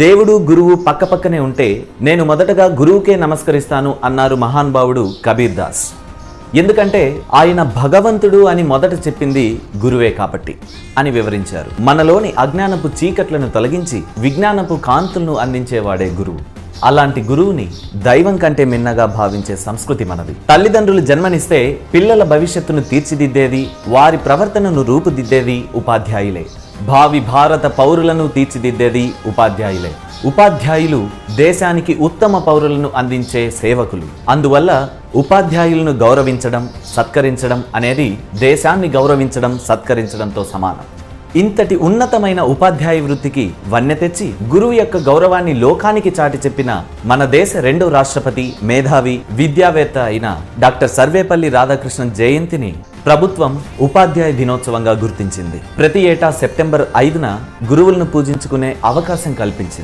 దేవుడు గురువు పక్కపక్కనే ఉంటే నేను మొదటగా గురువుకే నమస్కరిస్తాను అన్నారు మహానుభావుడు కబీర్ దాస్. ఎందుకంటే ఆయన భగవంతుడు అని మొదట చెప్పింది గురువే కాబట్టి అని వివరించారు. మనలోని అజ్ఞానపు చీకట్లను తొలగించి విజ్ఞానపు కాంతులను అందించేవాడే గురువు. అలాంటి గురువుని దైవం కంటే మిన్నగా భావించే సంస్కృతి మనది. తల్లిదండ్రులు జన్మనిస్తే పిల్లల భవిష్యత్తును తీర్చిదిద్దేది, వారి ప్రవర్తనను రూపుదిద్దేది ఉపాధ్యాయులే. భావి భారత పౌరులను తీర్చిదిద్దేది ఉపాధ్యాయులే. ఉపాధ్యాయులు దేశానికి ఉత్తమ పౌరులను అందించే సేవకులు. అందువల్ల ఉపాధ్యాయులను గౌరవించడం, సత్కరించడం అనేది దేశాన్ని గౌరవించడం, సత్కరించడంతో సమానం. ఇంతటి ఉన్నతమైన ఉపాధ్యాయ వృత్తికి వన్నె తెచ్చి గురువు యొక్క గౌరవాన్ని లోకానికి చాటి చెప్పిన మన దేశ రెండో రాష్ట్రపతి, మేధావి, విద్యావేత్త అయిన డాక్టర్ సర్వేపల్లి రాధాకృష్ణన్ జయంతిని ప్రభుత్వం ఉపాధ్యాయ దినోత్సవంగా గుర్తించింది. ప్రతి ఏటా సెప్టెంబర్ 5న గురువులను పూజించుకునే అవకాశం కల్పించింది.